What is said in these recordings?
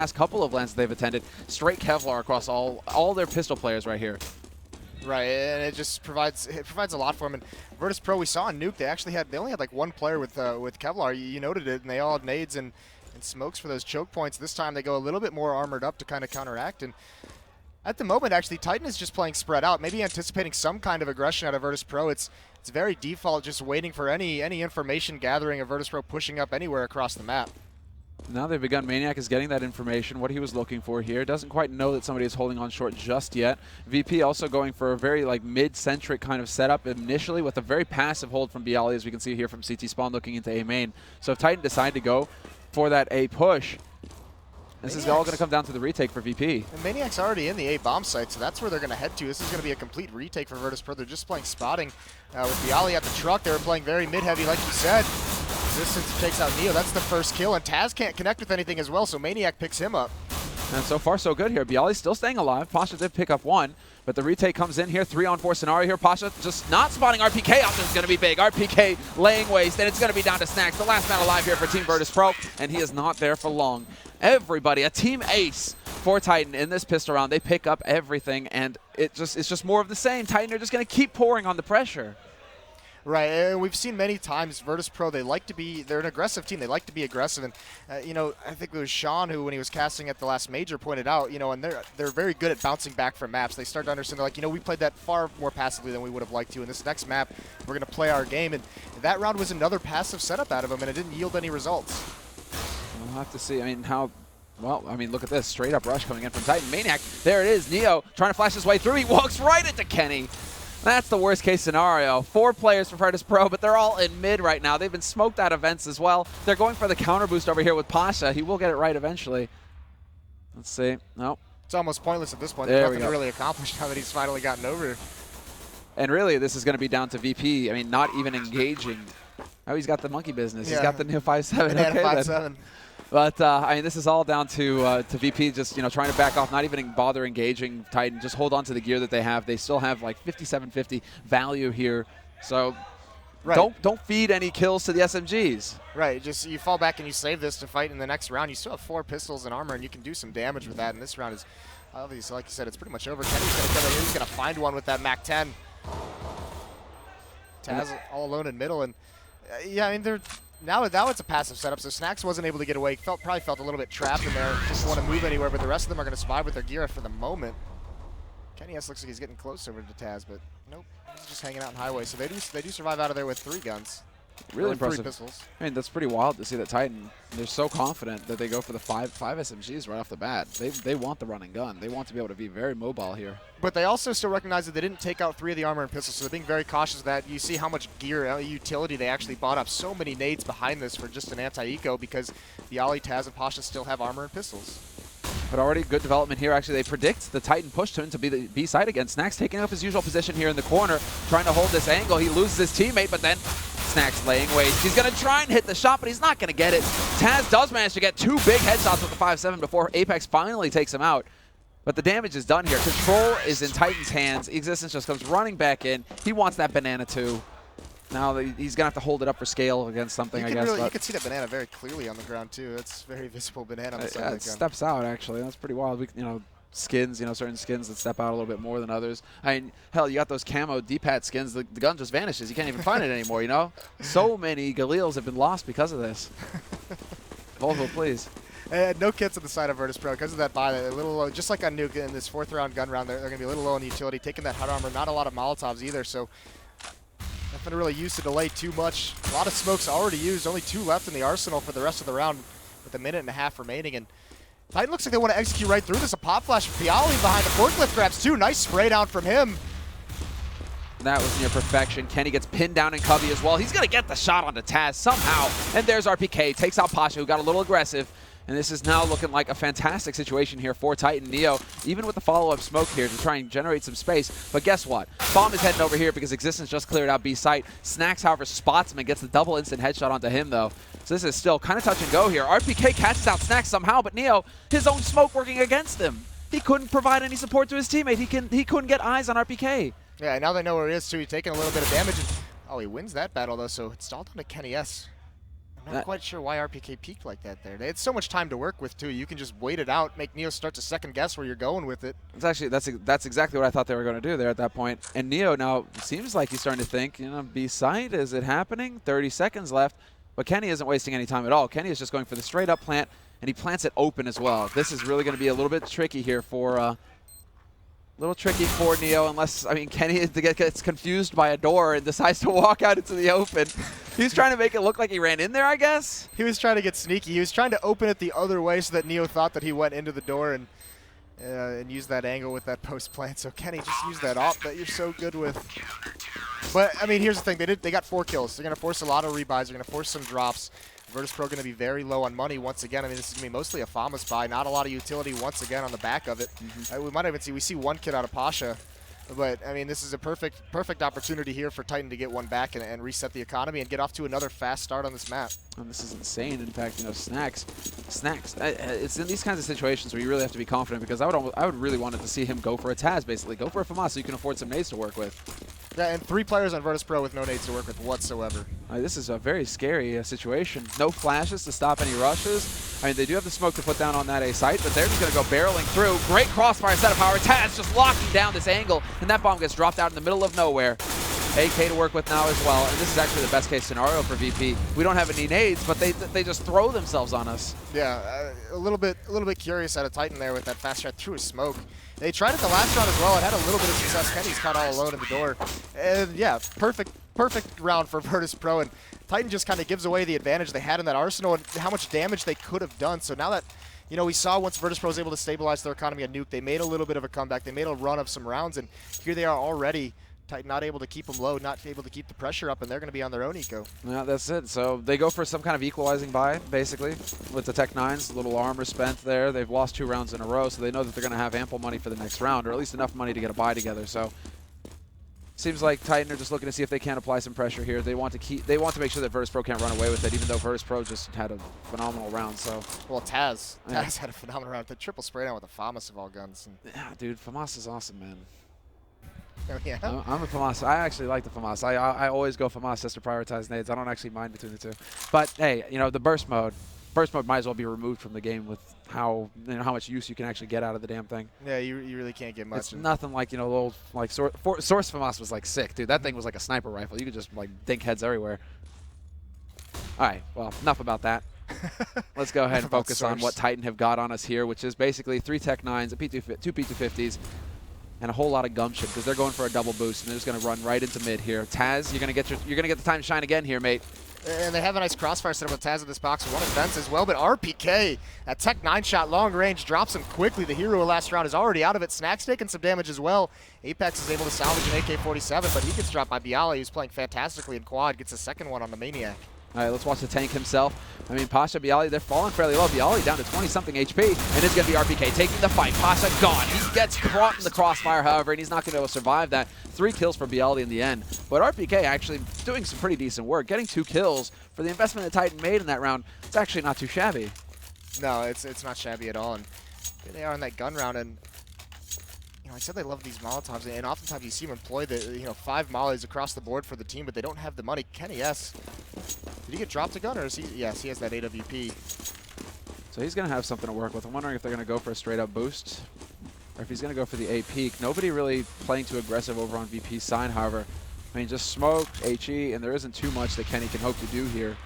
last couple of LANs they've attended, straight Kevlar across all their pistol players right here. Right, and it just provides a lot for them. And Virtus.pro, we saw in Nuke, they only had like one player with Kevlar. You noted it, and they all had nades and smokes for those choke points. This time they go a little bit more armored up to kind of counteract. And at the moment, actually, Titan is just playing spread out, maybe anticipating some kind of aggression out of Virtus.pro. It's very default, just waiting for any information gathering of Virtus.pro pushing up anywhere across the map. Now they've begun. Maniac is getting that information, what he was looking for here. Doesn't quite know that somebody is holding on short just yet. VP also going for a very mid-centric kind of setup initially with a very passive hold from Bialy, as we can see here from CT Spawn looking into A main. So if Titan decide to go for that A push, this is all going to come down to the retake for VP. And Maniac's already in the A bomb site, so that's where they're going to head to. This is going to be a complete retake for Virtus.pro. They're just playing spotting with Bialy at the truck. They were playing very mid-heavy, like you said. Resistance takes out Neo. That's the first kill, and Taz can't connect with anything as well, so Maniac picks him up. And so far, so good here. Bialy's still staying alive. Pasha did pick up one, but the retake comes in here. 3-on-4 scenario here. Pasha just not spotting RPK. Option is going to be big. RPK laying waste, and it's going to be down to Snacks, the last man alive here for Team Virtus.pro, and he is not there for long. Everybody, a team ace for Titan in this pistol round. They pick up everything, and it's just more of the same. Titan are just going to keep pouring on the pressure. Right, and we've seen many times Virtus.pro, they're an aggressive team. They like to be aggressive, and I think it was Sean who, when he was casting at the last major, pointed out, and they're very good at bouncing back from maps. They start to understand, they're like, we played that far more passively than we would have liked to. In this next map, we're going to play our game, and that round was another passive setup out of them, and it didn't yield any results. We'll have to see. Look at this. Straight up rush coming in from Titan. Maniac, there it is. Neo trying to flash his way through. He walks right into Kenny. That's the worst case scenario. 4 players for Virtus.pro, but they're all in mid right now. They've been smoked out of vents as well. They're going for the counter boost over here with Pasha. He will get it right eventually. Let's see. Nope. It's almost pointless at this point. There's nothing to really accomplish now that he's finally gotten over. And really, this is going to be down to VP. Not even engaging. Oh, he's got the monkey business. Yeah. He's got the new 5-7. Okay, 5-7. But, this is all down to VP just, trying to back off, not even bother engaging Titan, just hold on to the gear that they have. They still have, 5750 value here. So right. Don't feed any kills to the SMGs. Right, just you fall back and you save this to fight in the next round. You still have 4 pistols and armor, and you can do some damage with that. And this round is, obviously, like you said, it's pretty much over. Kenny's going to come in. He's going to find one with that MAC-10. Taz all alone in middle, and, they're... Now it's a passive setup, so Snacks wasn't able to get away. Probably felt a little bit trapped in there, just want to move anywhere, but the rest of them are going to survive with their gear for the moment. Kenny S looks like he's getting close over to Taz, but nope, he's just hanging out in highway. So they do survive out of there with 3 guns. Really impressive. 3 pistols. That's pretty wild to see that Titan, they're so confident that they go for the 5 SMGs right off the bat. They want the running gun. They want to be able to be very mobile here. But they also still recognize that they didn't take out 3 of the armor and pistols, so they're being very cautious of that. You see how much gear, utility they actually bought up. So many nades behind this for just an anti-eco because Bialy, Taz, and Pasha still have armor and pistols. But already good development here. Actually, they predict the Titan push to be the B side again. Snacks taking up his usual position here in the corner, trying to hold this angle. He loses his teammate, but then Snacks laying waste. He's going to try and hit the shot, but he's not going to get it. Taz does manage to get 2 big headshots with the 5-7 before Apex finally takes him out. But the damage is done here. Control is in Titan's hands. Existence just comes running back in. He wants that banana too. Now he's going to have to hold it up for scale against something, I guess. You can see that banana very clearly on the ground too. That's very visible banana on the side of the gun. It steps out, actually. That's pretty wild. Skins, certain skins that step out a little bit more than others. Hell, you got those camo D-pad skins. The gun just vanishes. You can't even find it anymore, So many Galils have been lost because of this. Volvo, please. No kits on the side of Virtus.pro because of that buy. They're a little low, just like on Nuke in this 4th round gun round. They're going to be a little low on the utility. Taking that hot armor, not a lot of Molotovs either, so nothing to really use to delay too much. A lot of smokes already used. Only 2 left in the arsenal for the rest of the round with 1.5 minutes remaining. And Titan looks like they want to execute right through this. A pop flash from Bialy behind the forklift grabs too. Nice spray down from him. That was near perfection. Kenny gets pinned down in Cubby as well. He's going to get the shot onto Taz somehow. And there's RPK. Takes out Pasha, who got a little aggressive. And this is now looking like a fantastic situation here for Titan. Neo, even with the follow-up smoke here to try and generate some space. But guess what? Bomb is heading over here because Existence just cleared out B site. Snacks, however, spots him and gets the double instant headshot onto him, though. So this is still kind of touch and go here. RPK catches out Snacks somehow, but Neo, his own smoke working against him. He couldn't provide any support to his teammate. He couldn't get eyes on RPK. Yeah, now they know where he is, too. He's taking a little bit of damage. Oh, he wins that battle, though, so it's all down to Kenny S. I'm not quite sure why RPK peaked like that there. They had so much time to work with, too. You can just wait it out, make Neo start to second guess where you're going with it. It's actually, that's exactly what I thought they were going to do there at that point. And Neo now seems like he's starting to think, you know, B-site, is it happening? 30 seconds left. But Kenny isn't wasting any time at all. Kenny is just going for the straight-up plant, and he plants it open as well. This is really going to be a little bit tricky here for Neo, unless, I mean, Kenny gets confused by a door and decides to walk out into the open. He's trying to make it look like he ran in there, I guess. He was trying to get sneaky. He was trying to open it the other way so that Neo thought that he went into the door and used that angle with that post plant. So Kenny, just use that op that you're so good with. But, I mean, here's the thing. They got 4 kills. They're going to force a lot of rebuys. They're going to force some drops. Virtus.pro going to be very low on money once again. I mean, this is going to be mostly a Famas buy, not a lot of utility once again on the back of it. We might even see 1 kid out of Pasha. But, I mean, this is a perfect opportunity here for Titan to get one back and reset the economy and get off to another fast start on this map. And this is insane. In fact, you know, Snacks. It's in these kinds of situations where you really have to be confident, because I would really want to see him go for a Taz, basically. Go for a FAMAS so you can afford some nades to work with. Yeah, and 3 players on Virtus.pro with no nades to work with whatsoever. This is a very scary situation. No flashes to stop any rushes. I mean, they do have the smoke to put down on that A site, but they're just going to go barreling through. Great crossfire set of power. Taz just locking down this angle, and that bomb gets dropped out in the middle of nowhere. AK to work with now as well, and this is actually the best case scenario for VP. We don't have any nades, but they just throw themselves on us. Yeah, a little bit curious out of Titan there with that fast shot through a smoke. They tried it the last round as well. It had a little bit of success. Kenny's caught all alone in the door. And yeah, perfect round for Virtus.pro. And Titan just kind of gives away the advantage they had in that arsenal and how much damage they could have done. So now that, you know, we saw once Virtus.pro was able to stabilize their economy on Nuke, they made a little bit of a comeback. They made a run of some rounds, and here they are already. Titan not able to keep them low, not able to keep the pressure up, and they're going to be on their own eco. Yeah, that's it. So they go for some kind of equalizing buy, basically, with the Tech 9s. A little armor spent there. They've lost 2 rounds in a row, so they know that they're going to have ample money for the next round, or at least enough money to get a buy together. So seems like Titan are just looking to see if they can apply some pressure here. They want to make sure that Virtus.pro can't run away with it, even though Virtus.pro just had a phenomenal round. So well, Taz had a phenomenal round. The triple spray down with the FAMAS of all guns. Yeah, dude, FAMAS is awesome, man. Oh, yeah. I'm a FAMAS. I actually like the FAMAS. I always go FAMAS just to prioritize nades. I don't actually mind between the two. But hey, you know, the burst mode might as well be removed from the game with how much use you can actually get out of the damn thing. Yeah, you really can't get much. It's nothing like, you know, the old like Source FAMAS was like sick, dude. That thing was like a sniper rifle. You could just like dink heads everywhere. All right, well, enough about that. Let's go ahead and focus on what Titan have got on us here, which is basically 3 Tech 9s, 2 P250s, and a whole lot of gumption, because they're going for a double boost, and they're just going to run right into mid here. Taz, you're going to get the time to shine again here, mate. And they have a nice crossfire set up with Taz in this box. One advance as well, but RPK, that Tech 9 shot long range, drops him quickly. The hero last round is already out of it. Snack's taking some damage as well. Apex is able to salvage an AK-47, but he gets dropped by Bialy, who's playing fantastically in quad, gets a second one on the Maniac. All right, let's watch the tank himself. I mean, Pasha, Bialy, they're falling fairly low. Bialy down to 20-something HP, and it's going to be RPK taking the fight. Pasha gone. He gets caught in the crossfire, however, and he's not going to be able to survive that. 3 kills for Bialy in the end. But RPK actually doing some pretty decent work. Getting 2 kills for the investment that Titan made in that round, it's actually not too shabby. No, it's not shabby at all. And here they are in that gun round, and I said they love these Molotovs, and oftentimes you see them employ the 5 mollies across the board for the team, but they don't have the money. Kenny S. Did he get dropped a gun, or is he? Yes, he has that AWP. So he's going to have something to work with. I'm wondering if they're going to go for a straight-up boost, or if he's going to go for the A peak. Nobody really playing too aggressive over on VP's side, however. I mean, just smoke, HE, and there isn't too much that Kenny can hope to do here.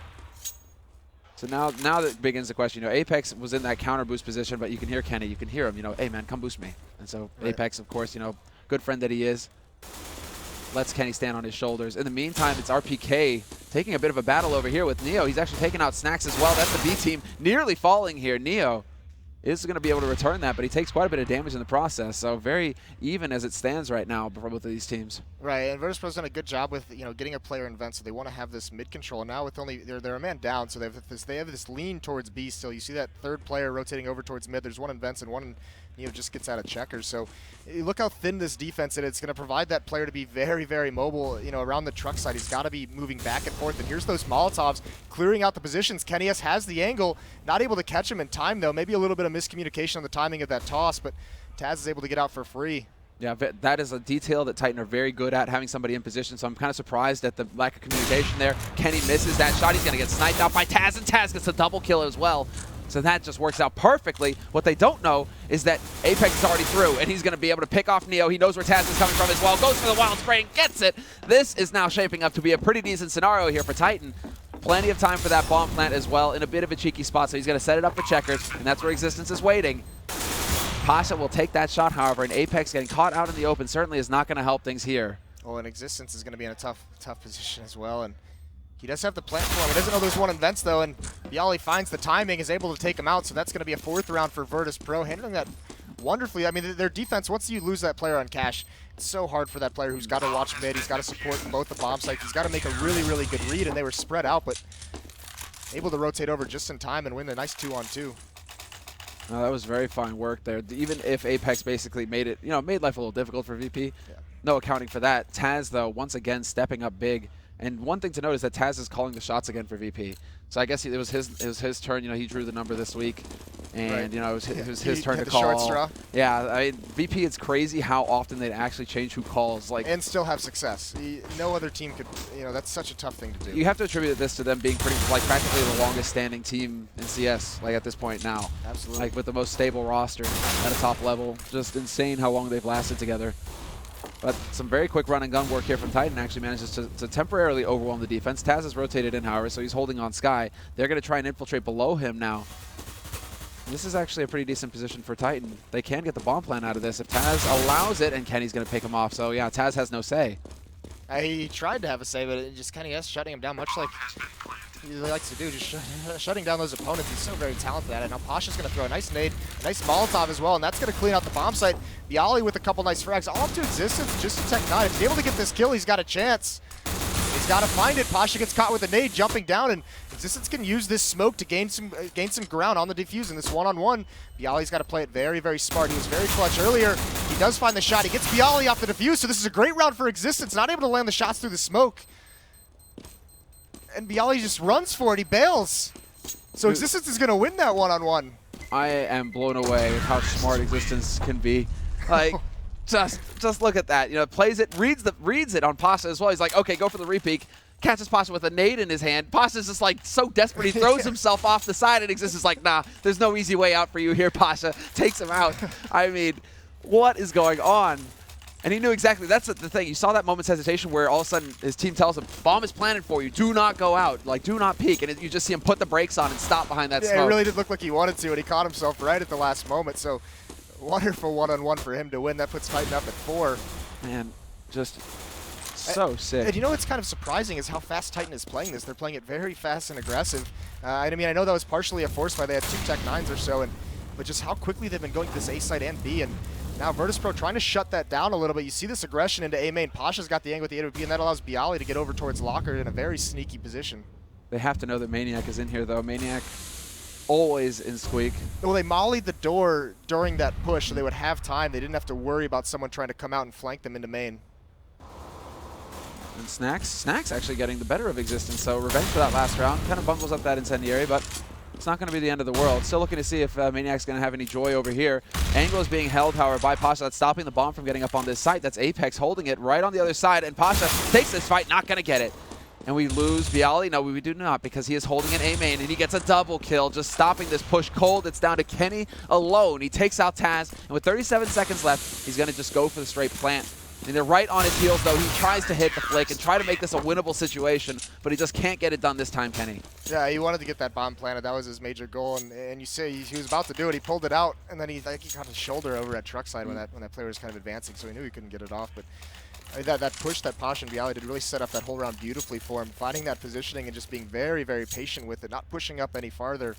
So now that begins the question. Apex was in that counter boost position, but you can hear Kenny. You can hear him, hey, man, come boost me. And so right. Apex, of course, good friend that he is, lets Kenny stand on his shoulders. In the meantime, it's RPK taking a bit of a battle over here with Neo. He's actually taking out Snacks as well. That's the B team nearly falling here. Neo is going to be able to return that, but he takes quite a bit of damage in the process. So very even as it stands right now for both of these teams. Right, and Virtus.pro's done a good job with getting a player in vent, so they want to have this mid control. And now with only they're a man down, so they have this lean towards B still. You see that third player rotating over towards mid. There's one in vents and one just gets out of checkers. So look how thin this defense is. It's going to provide that player to be very, very mobile. Around the truck side, he's got to be moving back and forth. And here's those Molotovs clearing out the positions. Kenny S has the angle, not able to catch him in time though. Maybe a little bit of miscommunication on the timing of that toss, but Taz is able to get out for free. Yeah, that is a detail that Titan are very good at, having somebody in position, so I'm kind of surprised at the lack of communication there. Kenny misses that shot. He's going to get sniped out by Taz, and Taz gets a double kill as well. So that just works out perfectly. What they don't know is that Apex is already through, and he's going to be able to pick off Neo. He knows where Taz is coming from as well. Goes for the wild spray and gets it. This is now shaping up to be a pretty decent scenario here for Titan. Plenty of time for that bomb plant as well in a bit of a cheeky spot, so he's going to set it up for checkers, and that's where Existence is waiting. Pasha will take that shot, however, and Apex getting caught out in the open certainly is not going to help things here. Well, and Existence is going to be in a tough position as well, and he does have the platform. He doesn't know there's one in Vents, though, and Bialy finds the timing, is able to take him out, so that's going to be a 4th round for Virtus.pro, handling that wonderfully. I mean, their defense, once you lose that player on cash, it's so hard for that player who's got to watch mid, he's got to support both the bomb sites, he's got to make a really, really good read, and they were spread out, but able to rotate over just in time and win a nice 2-on-2. Oh, that was very fine work there. Even if Apex basically made it, made life a little difficult for VP. Yeah. No accounting for that. Taz, though, once again stepping up big. And one thing to note is that Taz is calling the shots again for VP. So I guess it was his turn. He drew the number this week, and right. it was his turn to call. Short straw. Yeah, I mean, VP. It's crazy how often they actually change who calls. And still have success. No other team could. That's such a tough thing to do. You have to attribute this to them being practically the longest standing team in CS. At this point now. Absolutely. With the most stable roster at a top level. Just insane how long they've lasted together. But some very quick run and gun work here from Titan actually manages to temporarily overwhelm the defense. Taz has rotated in, however, so he's holding on Sky. They're going to try and infiltrate below him now. This is actually a pretty decent position for Titan. They can get the bomb plant out of this if Taz allows it, and Kenny's going to pick him off. So yeah, Taz has no say. He tried to have a say, but it just Kenny is shutting him down, much like he likes to do, just shutting down those opponents. He's so very talented at it. Now Pasha's going to throw a nice nade, a nice Molotov as well, and that's going to clean out the bomb site. Bialy with a couple nice frags, all up to Existence, just to Tech 9. If he's able to get this kill, he's got a chance. He's got to find it. Pasha gets caught with a nade, jumping down, and Existence can use this smoke to gain some ground on the defuse in this one-on-one. Bialy's got to play it very, very smart. He was very clutch earlier. He does find the shot. He gets Bialy off the defuse, so this is a great round for Existence. Not able to land the shots through the smoke. And Bialy just runs for it. He bails. So Existence is going to win that one-on-one. I am blown away with how smart Existence can be. Just look at that. Plays it, reads it on Pasha as well. He's like, okay, go for the repeat. Catches Pasha with a nade in his hand. Pasha's just so desperate, he throws himself off the side, and Existence is like, nah, there's no easy way out for you here, Pasha. Takes him out. I mean, what is going on? And he knew exactly. That's the thing. You saw that moment's hesitation where all of a sudden his team tells him, bomb is planted for you. Do not go out. Do not peek. And you just see him put the brakes on and stop behind that smoke. Yeah, it really did look like he wanted to, and he caught himself right at the last moment. So wonderful one-on-one for him to win. That puts Titan up at 4. Man, just so sick. And what's kind of surprising is how fast Titan is playing this. They're playing it very fast and aggressive. I know that was partially a force by they had 2 Tech 9s or so, but just how quickly they've been going to this A site and B. And now Virtus.pro trying to shut that down a little bit. You see this aggression into A main. Pasha's got the angle with the A-B, and that allows Bialy to get over towards Locker in a very sneaky position. They have to know that Maniac is in here, though. Maniac always in Squeak. Well, they mollied the door during that push, so they would have time. They didn't have to worry about someone trying to come out and flank them into main. And Snacks actually getting the better of Existence, so revenge for that last round. Kind of bungles up that incendiary, but it's not going to be the end of the world. Still looking to see if Maniac's going to have any joy over here. Angle is being held, however, by Pasha. That's stopping the bomb from getting up on this site. That's Apex holding it right on the other side, and Pasha takes this fight, not going to get it. And we lose Bialy? No, we do not, because he is holding an A main, and he gets a double kill, just stopping this push cold. It's down to Kenny alone. He takes out Taz, and with 37 seconds left, he's going to just go for the straight plant. And they're right on his heels, though. He tries to hit the flick and try to make this a winnable situation, but he just can't get it done this time, Kenny. Yeah, he wanted to get that bomb planted. That was his major goal, and you say he was about to do it. He pulled it out, and then he got his shoulder over at truck side when that player was kind of advancing, so he knew he couldn't get it off. But that push that Pasha and Bialy did really set up that whole round beautifully for him, finding that positioning and just being very, very patient with it, not pushing up any farther,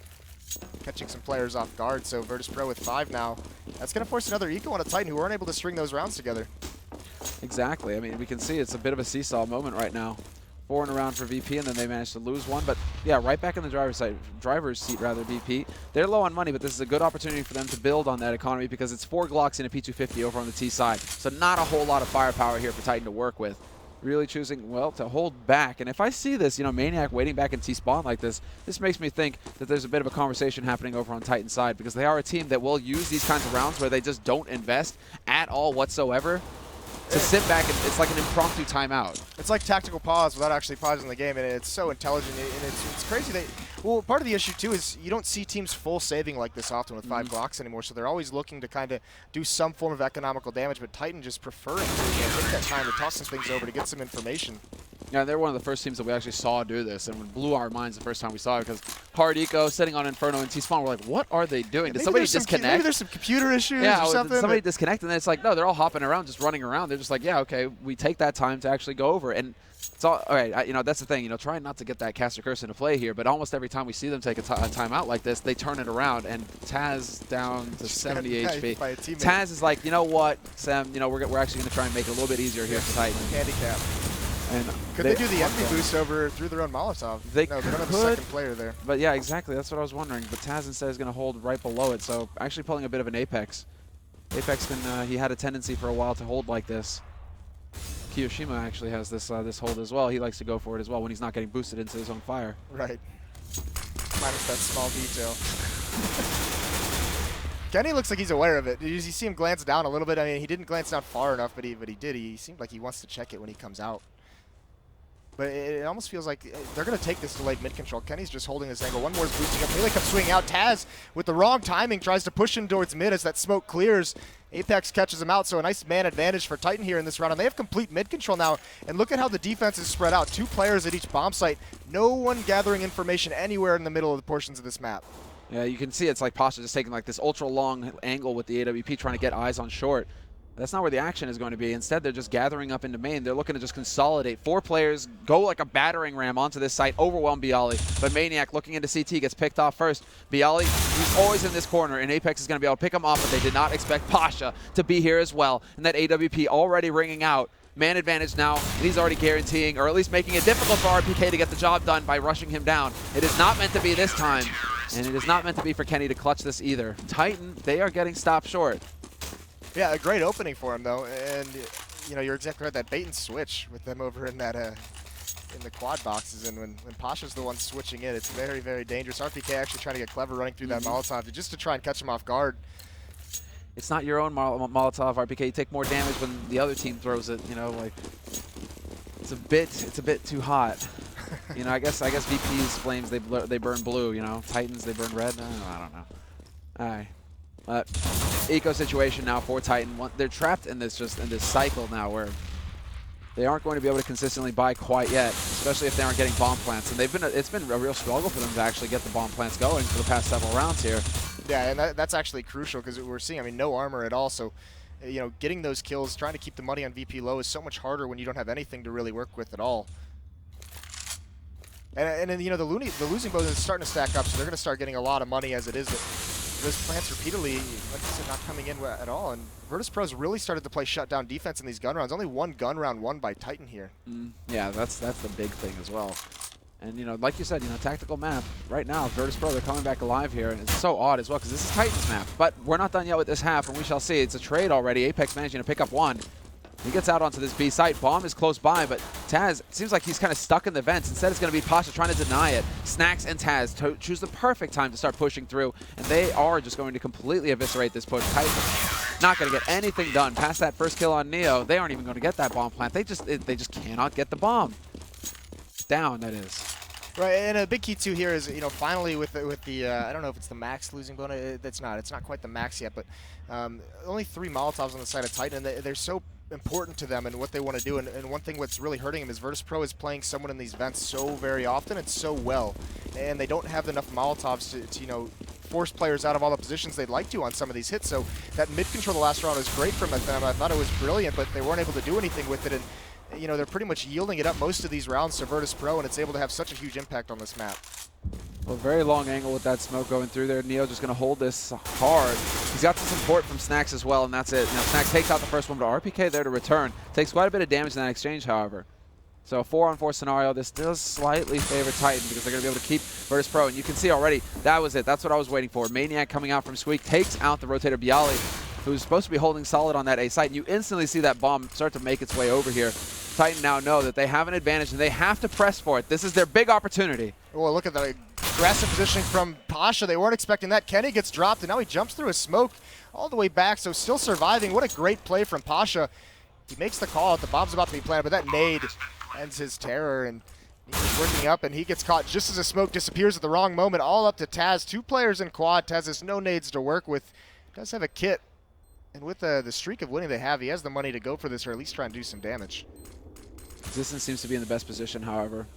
catching some players off guard. So Virtus.pro with 5 now. That's going to force another eco on a Titan who weren't able to string those rounds together. Exactly. I mean, we can see it's a bit of a seesaw moment right now. 4 in a round for VP, and then they managed to lose 1. But yeah, right back in the driver's seat, VP. They're low on money, but this is a good opportunity for them to build on that economy because it's 4 Glocks and a P250 over on the T side. So not a whole lot of firepower here for Titan to work with. really choosing, well, to hold back. And if I see this, Maniac waiting back in T-spawn like this makes me think that there's a bit of a conversation happening over on Titan's side, because they are a team that will use these kinds of rounds where they just don't invest at all whatsoever to sit back, and it's like an impromptu timeout. It's like tactical pause without actually pausing the game, and it's so intelligent, and it's crazy. Well, part of the issue, too, is you don't see teams full saving like this often with 5 Glocks anymore, so they're always looking to kind of do some form of economical damage, but Titan just preferring to take that time to toss some things over to get some information. Yeah, they're one of the first teams that we actually saw do this, and it blew our minds the first time we saw it, because Hard Eco sitting on Inferno and T-spawn, we're like, what are they doing? Did somebody disconnect? Maybe there's some computer issues or something. Did somebody disconnect? And then it's like, no, they're all hopping around, just running around. They're just like, yeah, okay, we take that time to actually go over. And it's all right, that's the thing, trying not to get that caster curse into play here, but almost every time we see them take a timeout like this, they turn it around, and Taz down to 70 HP. Taz is like, you know what, Sam, we're actually going to try and make it a little bit easier here for Titan. Handicap. And could they do the envy boost over through their own Molotov? No, they don't have a second player there. But yeah, exactly. That's what I was wondering. But Taz instead is going to hold right below it, so actually pulling a bit of an Apex. Apex he had a tendency for a while to hold like this. Kiyoshima actually has this hold as well. He likes to go for it as well when he's not getting boosted into his own fire. Right. Minus that small detail. Kenny looks like he's aware of it. You see him glance down a little bit. I mean, he didn't glance down far enough, but he did. He seemed like he wants to check it when he comes out. But it almost feels like they're going to take this delayed mid-control. Kenny's just holding this angle. One more is boosting up. Melee comes swinging out. Taz, with the wrong timing, tries to push him towards mid as that smoke clears. Apex catches him out, so a nice man advantage for Titan here in this round. And they have complete mid-control now. And look at how the defense is spread out. 2 players at each bomb site. No one gathering information anywhere in the middle of the portions of this map. Yeah, you can see it's like Pasha just taking like this ultra-long angle with the AWP, trying to get eyes on short. That's not where the action is going to be. Instead, they're just gathering up into main. They're looking to just consolidate. 4 players go like a battering ram onto this site, overwhelm Bialy. But Maniac looking into CT gets picked off first. Bialy, he's always in this corner, and Apex is going to be able to pick him off, but they did not expect Pasha to be here as well. And that AWP already ringing out. Man advantage now, and he's already guaranteeing, or at least making it difficult for RPK to get the job done by rushing him down. It is not meant to be this time, and it is not meant to be for Kenny to clutch this either. Titan, they are getting stopped short. Yeah, a great opening for him though, and you're exactly right. That bait and switch with them over in that in the quad boxes, and when Pasha's the one switching in, it's very, very dangerous. RPK actually trying to get clever running through that Molotov just to try and catch him off guard. It's not your own Molotov, RPK. You take more damage when the other team throws it. Like it's a bit too hot. I guess VP's flames they burn blue. Titans they burn red. I don't know. All right. Eco situation now for Titan. They're trapped in this cycle now where they aren't going to be able to consistently buy quite yet, especially if they aren't getting bomb plants. And it's been a real struggle for them to actually get the bomb plants going for the past several rounds here. Yeah, and that's actually crucial because we're seeing, no armor at all. So, getting those kills, trying to keep the money on VP low is so much harder when you don't have anything to really work with at all. And then, the losing bonus is starting to stack up, so they're going to start getting a lot of money as it is. Those plants repeatedly, like I said, not coming in at all. And Virtus.pro's really started to play shutdown defense in these gun rounds. Only 1 gun round won by Titan here. Yeah, that's the big thing as well. And, like you said, tactical map. Right now, Virtus.pro, they're coming back alive here. And it's so odd as well because this is Titan's map. But we're not done yet with this half, and we shall see. It's a trade already. Apex managing to pick up 1. He gets out onto this B site. Bomb is close by, but Taz seems like he's kind of stuck in the vents. Instead, it's going to be Pasha trying to deny it. Snacks and Taz choose the perfect time to start pushing through, and they are just going to completely eviscerate this push. Titan not going to get anything done past that first kill on Neo. They aren't even going to get that bomb plant. They just cannot get the bomb down. That is. Right, and a big key too here is finally with the I don't know if it's the max losing bonus. It's not quite the max yet, but only 3 Molotovs on the side of Titan, and they're so important to them and what they want to do. And one thing what's really hurting them is Virtus.pro is playing someone in these vents so very often and so well, and they don't have enough Molotovs to force players out of all the positions they'd like to on some of these hits. So that mid control the last round was great from them. I thought it was brilliant, but they weren't able to do anything with it. And they're pretty much yielding it up most of these rounds to Virtus.pro, and it's able to have such a huge impact on this map. Well, very long angle with that smoke going through there. Neo just going to hold this hard. He's got some support from Snacks as well, and that's it. Snacks takes out the first one, but RPK there to return. Takes quite a bit of damage in that exchange, however. So a 4-on-4 scenario. This does slightly favor Titan because they're going to be able to keep Virtus.pro. And you can see already, that was it. That's what I was waiting for. Maniac coming out from Squeak takes out the rotator Bialy, who's supposed to be holding solid on that A site. And you instantly see that bomb start to make its way over here. Titan now know that they have an advantage and they have to press for it. This is their big opportunity. Well, look at the aggressive positioning from Pasha. They weren't expecting that. Kenny gets dropped, and now he jumps through a smoke all the way back, so still surviving. What a great play from Pasha. He makes the call out. The bomb's about to be planted, but that nade ends his terror, and he's working up, and he gets caught just as the smoke disappears at the wrong moment. All up to Taz. 2 players in quad. Taz has no nades to work with. Does have a kit, and with the streak of winning they have, he has the money to go for this, or at least try and do some damage. Existence seems to be in the best position, however.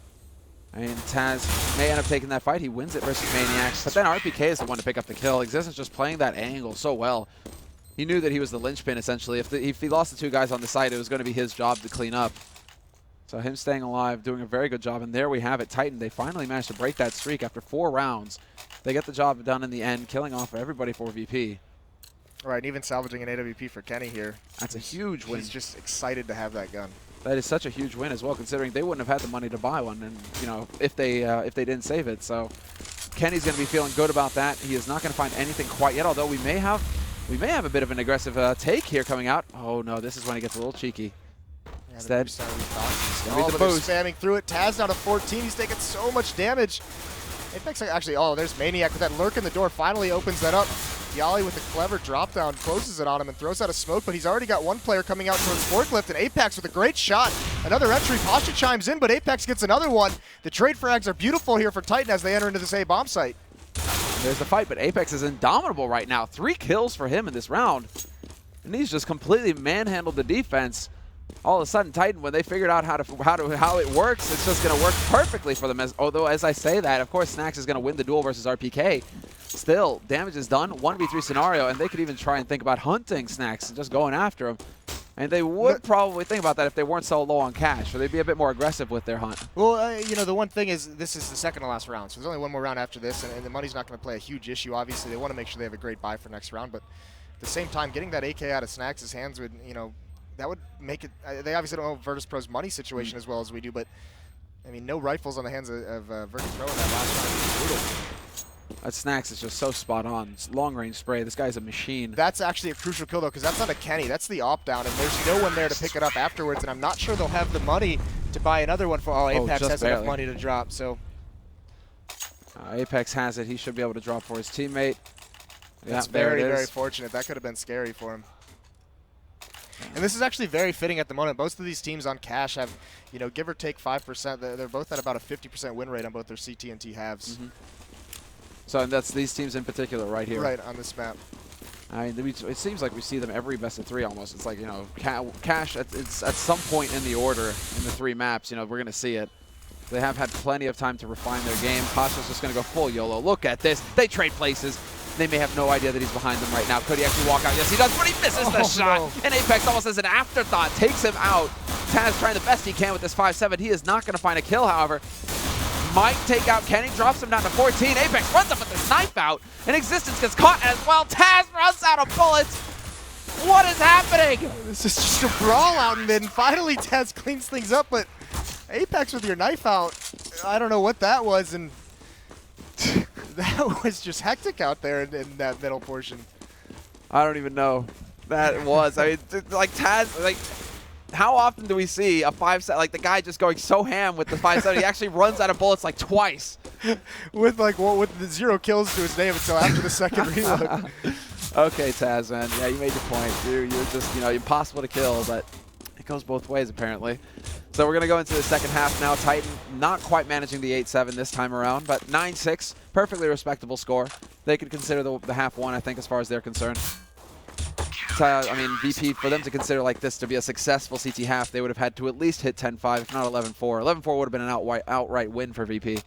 I mean, Taz may end up taking that fight. He wins it versus Maniacs, but then RPK is the one to pick up the kill. Existence just playing that angle so well. He knew that he was the linchpin, essentially. If he lost the 2 guys on the side, it was going to be his job to clean up. So him staying alive, doing a very good job, and there we have it. Titan, they finally managed to break that streak after 4 rounds. They get the job done in the end, killing off everybody for VP. Right, and even salvaging an AWP for Kenny here. That's a huge win. He's just excited to have that gun. That is such a huge win as well, considering they wouldn't have had the money to buy one, and you know, if they didn't save it. So Kenny's going to be feeling good about that. He is not going to find anything quite yet, although we may have a bit of an aggressive take here coming out. Oh no, this is when he gets a little cheeky. Yeah, Instead, the boost. Spamming through it. Taz down to 14. He's taking so much damage. Apex actually, oh, there's Maniac with that lurk in the door. Finally opens that up. Yali with a clever drop down closes it on him and throws out a smoke, but he's already got 1 player coming out towards Forklift, and Apex with a great shot. Another entry. Pasha chimes in, but Apex gets another one. The trade frags are beautiful here for Titan as they enter into this A bomb site. There's the fight, but Apex is indomitable right now. 3 kills for him in this round, and he's just completely manhandled the defense. All of a sudden, Titan, when they figured out how it works, it's just going to work perfectly for them. Although, as I say that, of course, Snax is going to win the duel versus RPK. Still, damage is done, 1v3 scenario, and they could even try and think about hunting Snax and just going after him. And they would probably think about that if they weren't so low on cash, or they'd be a bit more aggressive with their hunt. Well, you know, the one thing is this is the second to last round, so there's only 1 more round after this, and the money's not going to play a huge issue. Obviously, they want to make sure they have a great buy for next round, but at the same time, getting that AK out of Snax's hands would, you know, that would make it. They obviously don't know Virtus.pro's money situation as well as we do, but I mean, no rifles on the hands of Virtus.pro in that last round is brutal. That Snax is just so spot on. It's long-range spray. This guy's a machine. That's actually a crucial kill, though, because that's not a Kenny. That's the op-down, and there's no one there to pick it up afterwards, and I'm not sure they'll have the money to buy another one for all. Apex has enough money to drop, so. Apex has it. He should be able to drop for his teammate. That's very, very fortunate. That could have been scary for him. And this is actually very fitting at the moment. Most of these teams on cash have, you know, give or take 5%. They're both at about a 50% win rate on both their CT and T halves. Mm-hmm. So that's these teams in particular right here. Right, on this map. I mean, it seems like we see them every best of 3 almost. It's like, you know, cash, it's at some point in the order in the 3 maps, you know, we're going to see it. They have had plenty of time to refine their game. Pasha's just going to go full YOLO. Look at this. They trade places. They may have no idea that he's behind them right now. Could he actually walk out? Yes, he does, but he misses the shot. No. And Apex almost as an afterthought takes him out. Taz trying the best he can with this 5-7. He is not going to find a kill, however. Might take out Kenny, drops him down to 14. Apex runs up with this knife out, and Existence gets caught as well. Taz runs out of bullets. What is happening? This is just a brawl out in mid, and finally Taz cleans things up, but Apex with your knife out, I don't know what that was, and that was just hectic out there in that middle portion. I don't even know. That was, I mean, like Taz, like, how often do we see a 5-7, like the guy just going so ham with the 5-7, he actually runs out of bullets like twice. with like with the 0 kills to his name until after the second reload. Okay, Taz, man. Yeah, you made your point. You're just, you know, impossible to kill, but it goes both ways apparently. So we're going to go into the second half now. Titan not quite managing the 8-7 this time around, but 9-6, perfectly respectable score. They could consider the half won, I think, as far as they're concerned. I mean, VP, for them to consider like this to be a successful CT half, they would have had to at least hit 10-5, if not 11-4. 11-4 would have been an outright win for VP.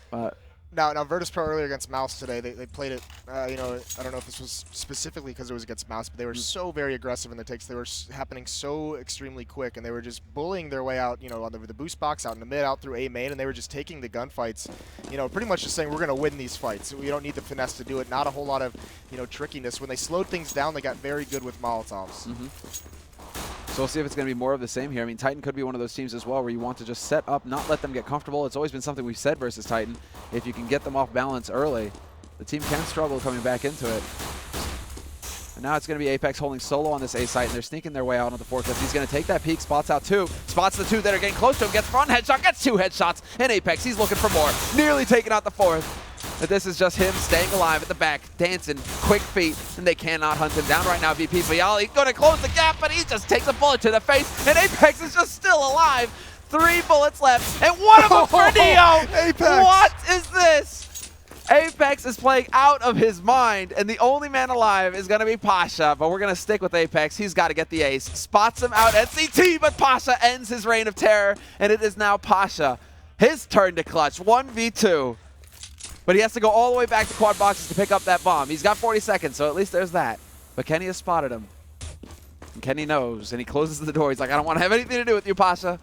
But Now Virtus.pro earlier against Mouse today, they played it, you know, I don't know if this was specifically because it was against Mouse, but they were so very aggressive in the takes. They were happening so extremely quick, and they were just bullying their way out, you know, on the boost box, out in the mid, out through A main, and they were just taking the gunfights, you know, pretty much just saying, we're going to win these fights. We don't need the finesse to do it. Not a whole lot of, you know, trickiness. When they slowed things down, they got very good with Molotovs. Mm-hmm. So we'll see if it's going to be more of the same here. I mean, Titan could be one of those teams as well where you want to just set up, not let them get comfortable. It's always been something we've said versus Titan. If you can get them off balance early, the team can struggle coming back into it. But now it's going to be Apex holding solo on this A site, and they're sneaking their way out on the forklift. He's going to take that peek, spots out 2, spots the 2 that are getting close to him, gets front headshot, gets 2 headshots, and Apex, he's looking for more. Nearly taking out the 4th. But this is just him staying alive at the back, dancing, quick feet, and they cannot hunt him down right now. VP Viali going to close the gap, but he just takes a bullet to the face, and Apex is just still alive. 3 bullets left, and one of them for Neo! Apex! What is this? Apex is playing out of his mind, and the only man alive is going to be Pasha, but we're going to stick with Apex. He's got to get the ace. Spots him out at CT, but Pasha ends his reign of terror, and it is now Pasha. His turn to clutch, 1v2. But he has to go all the way back to quad boxes to pick up that bomb. He's got 40 seconds, so at least there's that. But Kenny has spotted him. And Kenny knows, and he closes the door. He's like, I don't want to have anything to do with you, Pasha.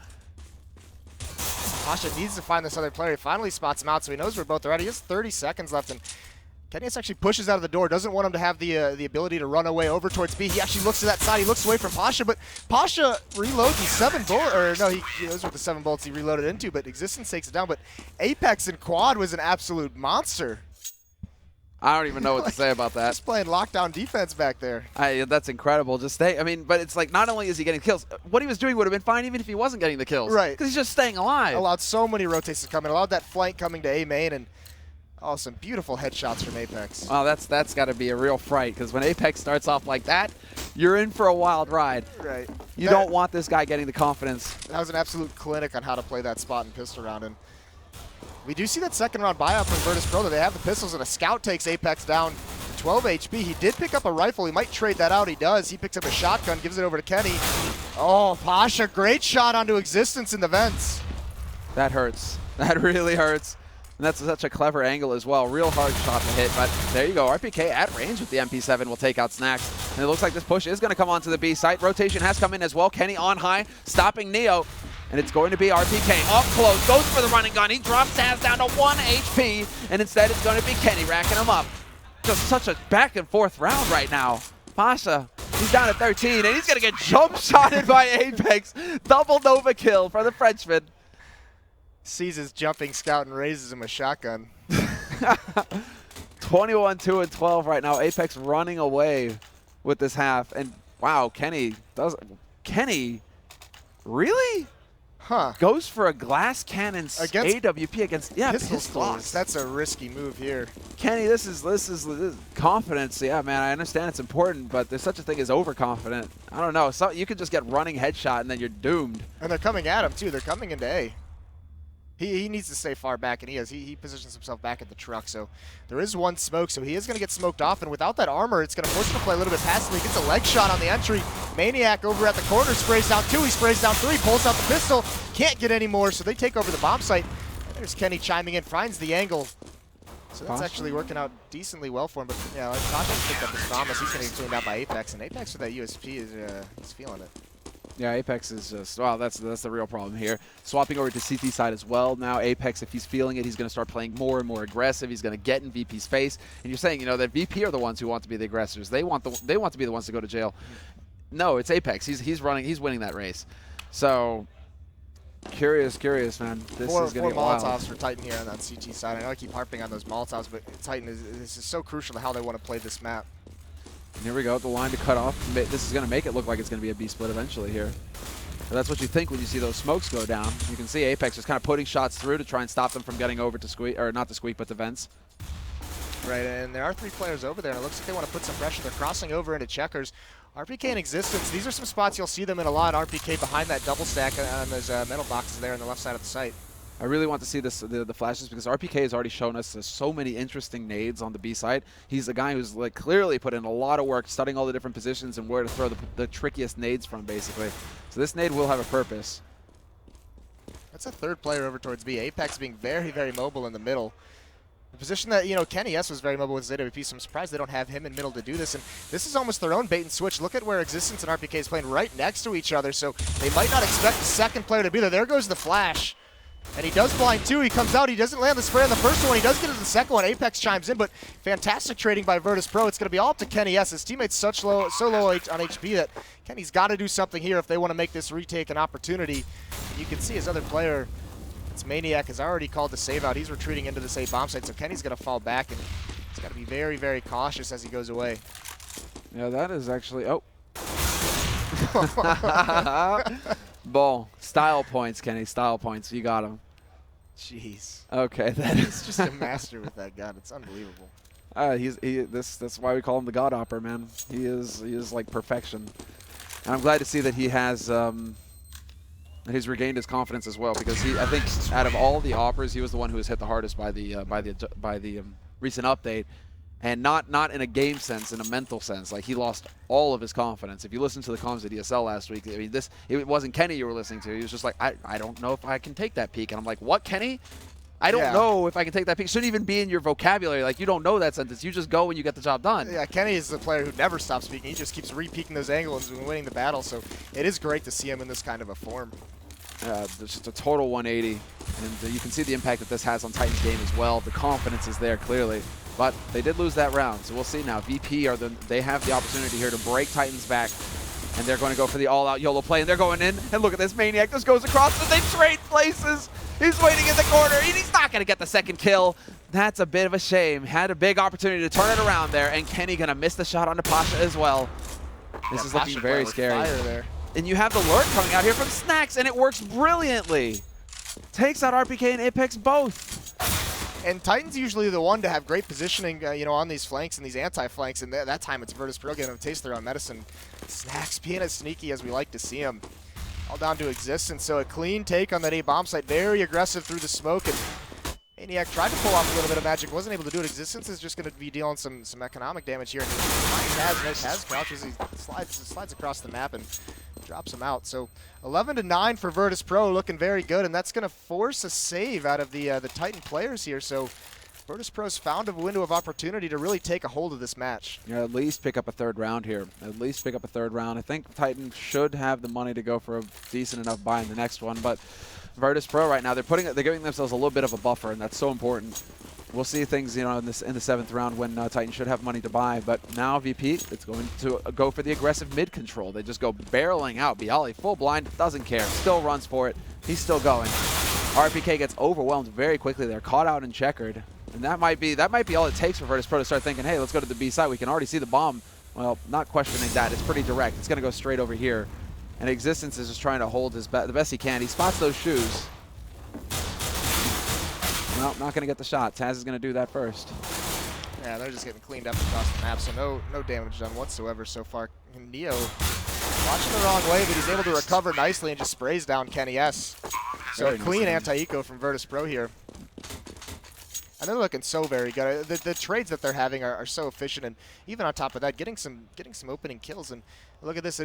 Pasha needs to find this other player. He finally spots him out, so he knows we're both ready. He has 30 seconds left, and Kenny's actually pushes out of the door, doesn't want him to have the ability to run away over towards B. He actually looks to that side. He looks away from Pasha, but Pasha reloads these 7 bullets, or no, those were the 7 bullets he reloaded into, but Existence takes it down. But Apex in quad was an absolute monster. I don't even know what to say about that. Just playing lockdown defense back there. That's incredible. Just stay. I mean, but it's like not only is he getting kills, what he was doing would have been fine even if he wasn't getting the kills. Right. Because he's just staying alive. Allowed so many rotates to come in. Allowed that flank coming to A main, and oh, some beautiful headshots from Apex. Well, that's got to be a real fright, because when Apex starts off like that, you're in for a wild ride. Right. You don't want this guy getting the confidence. That was an absolute clinic on how to play that spot and pistol round. And we do see that second round buyout from Virtus.pro that they have the pistols, and a scout takes Apex down to 12 HP. He did pick up a rifle. He might trade that out. He does. He picks up a shotgun, gives it over to Kenny. Oh, Pasha, great shot onto Existence in the vents. That hurts. That really hurts. And that's such a clever angle as well. Real hard shot to hit, but there you go. RPK at range with the MP7 will take out Snacks. And it looks like this push is going to come onto the B site. Rotation has come in as well. Kenny on high, stopping Neo. And it's going to be RPK up close, goes for the running gun. He drops Taz down to 1 HP, and instead it's going to be Kenny racking him up. Just such a back and forth round right now. Pasha, he's down at 13, and he's going to get jump shotted by Apex. Double Nova kill for the Frenchman. Sees his jumping scout and raises him a shotgun. 21, 2, and 12 right now. Apex running away with this half. And wow, Kenny really? Huh. Goes for a glass cannon against AWP against pistols. That's a risky move here. Kenny, this is confidence. Yeah, man, I understand it's important, but there's such a thing as overconfident. I don't know. So you could just get running headshot and then you're doomed. And they're coming at him too. They're coming into A. He needs to stay far back, and he is. He positions himself back at the truck, so there is one smoke, so he is going to get smoked off, and without that armor, it's going to force him to play a little bit passively. He gets a leg shot on the entry. Maniac over at the corner sprays down 2, he sprays down 3, pulls out the pistol, can't get any more, so they take over the bomb site. And there's Kenny chiming in, finds the angle. So that's actually working out decently well for him, but yeah, like Tasha's picked up his promise. He's going to get tuned out by Apex, and Apex with that USP is feeling it. Yeah, Apex is just, well, that's the real problem here. Swapping over to CT side as well. Now Apex, if he's feeling it, he's going to start playing more and more aggressive. He's going to get in VP's face. And you're saying, you know, that VP are the ones who want to be the aggressors. They want to be the ones to go to jail. No, it's Apex. He's winning that race. So curious, man. This is going to get wild. Molotovs for Titan here on that CT side. I know I keep harping on those Molotovs, but Titan this is so crucial to how they want to play this map. And here we go, the line to cut off. This is going to make it look like it's going to be a B split eventually here. But that's what you think when you see those smokes go down. You can see Apex is kind of putting shots through to try and stop them from getting over to Squeak, or not to Squeak, but to Vents. Right, and there are 3 players over there, and it looks like they want to put some pressure. They're crossing over into checkers. RPK in Existence, these are some spots you'll see them in a lot. RPK behind that double stack on those metal boxes there on the left side of the site. I really want to see the flashes, because RPK has already shown us so many interesting nades on the B side. He's a guy who's like clearly put in a lot of work studying all the different positions and where to throw the trickiest nades from, basically. So this nade will have a purpose. That's a 3rd player over towards B. Apex being very, very mobile in the middle. The position that, you know, Kenny S was very mobile with ZWP, so I'm surprised they don't have him in middle to do this. And this is almost their own bait and switch. Look at where Existence and RPK is playing right next to each other, so they might not expect the 2nd player to be there. There goes the flash. And he does blind 2. He comes out. He doesn't land the spray on the first one. He does get it to the second one. Apex chimes in, but fantastic trading by Virtus.pro. It's going to be all up to Kenny S. His teammates so low on HP that Kenny's got to do something here if they want to make this retake an opportunity. And you can see his other player, it's Maniac, has already called the save out. He's retreating into this A bomb site, so Kenny's going to fall back, and he's got to be very, very cautious as he goes away. Yeah, that is actually, oh. Ball. Style points, Kenny. Style points. You got him. Jeez. Okay. He's just a master with that gun. It's unbelievable. That's why we call him the God Hopper, man. He is like perfection. And I'm glad to see that he has that he's regained his confidence as well, because I think out of all the Oppers, he was the one who was hit the hardest by the recent update. And not in a game sense, in a mental sense. Like, he lost all of his confidence. If you listen to the comms at ESL last week, I mean, it wasn't Kenny you were listening to. He was just like, I don't know if I can take that peak. And I'm like, what, Kenny? I don't know if I can take that peak. It shouldn't even be in your vocabulary. Like, you don't know that sentence. You just go and you get the job done. Yeah, Kenny is the player who never stops speaking. He just keeps re-peaking those angles and winning the battle. So it is great to see him in this kind of a form. Just a total 180. And you can see the impact that this has on Titan's game as well. The confidence is there, clearly. But they did lose that round, so we'll see now. VP, they have the opportunity here to break Titan's back, and they're going to go for the all-out YOLO play, and they're going in, and look at this Maniac. This goes across, and they trade places. He's waiting in the corner, and he's not going to get the second kill. That's a bit of a shame. Had a big opportunity to turn it around there, and Kenny going to miss the shot onto Pasha as well. This is looking very scary. There. And you have the lurk coming out here from Snacks, and it works brilliantly. Takes out RPK and Apex both. And Titan's usually the one to have great positioning, on these flanks and these anti-flanks, and that time it's Virtus.pro getting them to taste their own medicine. Snacks being as sneaky as we like to see him. All down to existence, so a clean take on that A bomb site, very aggressive through the smoke, and Maniac tried to pull off a little bit of magic, wasn't able to do it. Existence is just going to be dealing some economic damage here, and Taz crouches, he slides across the map and drops him out. So 11-9 for Virtus.pro, looking very good, and that's going to force a save out of the Titan players here. So Virtus.pro's found a window of opportunity to really take a hold of this match. Yeah, at least pick up a third round here. At least pick up a third round. I think Titan should have the money to go for a decent enough buy in the next one, but Virtus.pro right now, they're giving themselves a little bit of a buffer, and that's so important. We'll see things, in the 7th round when Titan should have money to buy. But now VP, it's going to go for the aggressive mid control. They just go barreling out. Bialy full blind, doesn't care, still runs for it. He's still going. RPK gets overwhelmed very quickly. They're caught out and checkered, and that might be all it takes for Virtus.pro to start thinking, hey, let's go to the B side. We can already see the bomb. Well, not questioning that. It's pretty direct. It's going to go straight over here. And Existence is just trying to hold the best he can. He spots those shoes. No, not going to get the shot. Taz is going to do that first. Yeah, they're just getting cleaned up across the map, so no damage done whatsoever so far. And Neo watching the wrong way, but he's able to recover nicely and just sprays down Kenny S. So a clean anti-eco from Virtus.pro here. And they're looking so very good. The trades that they're having are so efficient, and even on top of that, getting some opening kills. And look at this,